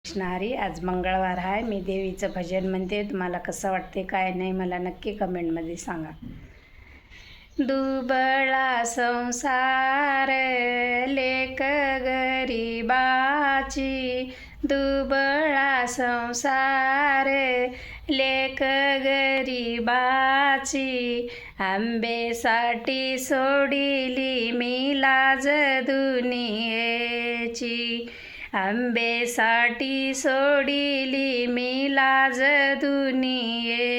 कृष्णारी, आज मंगळवार आहे. मी देवीचं भजन म्हणते. तुम्हाला कसं वाटते काय नाही मला नक्की कमेंटमध्ये सांगा. दुबळा संसार लेक गरीबाची, दुबळा संसार लेक गरीबाची, आंबेसाठी सोडिली मी लाज दुनियेची, आंबेसाठी सोडिली मी लाज दुनियेची,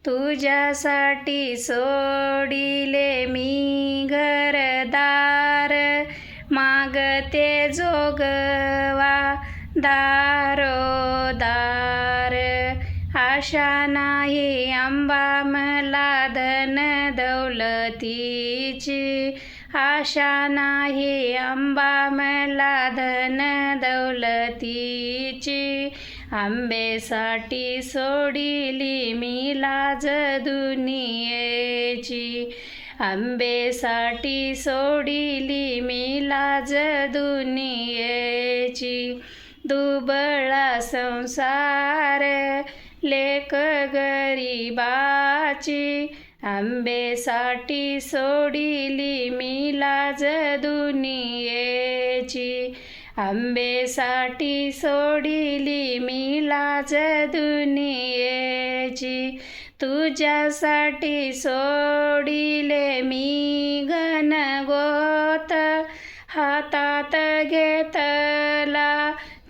तुझ्यासाठी सोडिले मी घरदार, मागते जोगवा दारोदार, आशा नाही आंबा मला धन दौलतीची, आशा नाही आंबा मला धन दौलतीची, आंबेसाठी सोडिली मी लाज दुनियेची, आंबेसाठी सोडिली मी लाज दुनियेची, दुबळा संसार लेक गरीबाची, आंबेसाठी सोडिली मी लाज दुनियेची, आंबेसाठी सोडिली मी लाज दुनियेची, तुझ्यासाठी सोडिले मी घनगोत, हातात घेतला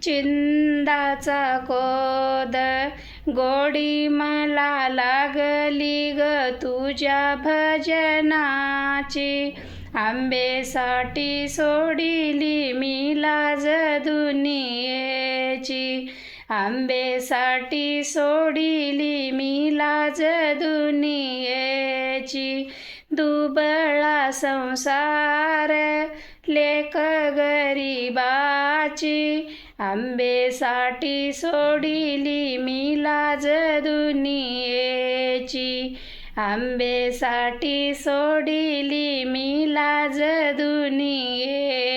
चिंदाचा कोद, गोडी मला लागली ग तुझ्या भजनाची, आंबेसाठी सोडिली मी लाज दुनियेची, आंबेसाठी सोडिली मी लाज दुनियेची, दुबळा संसार लेक गरीबाची, आंबेसाठी सोडिली मी लाज दुनियेची, आंबेसाठी सोडिली मी लाज दुनियेची.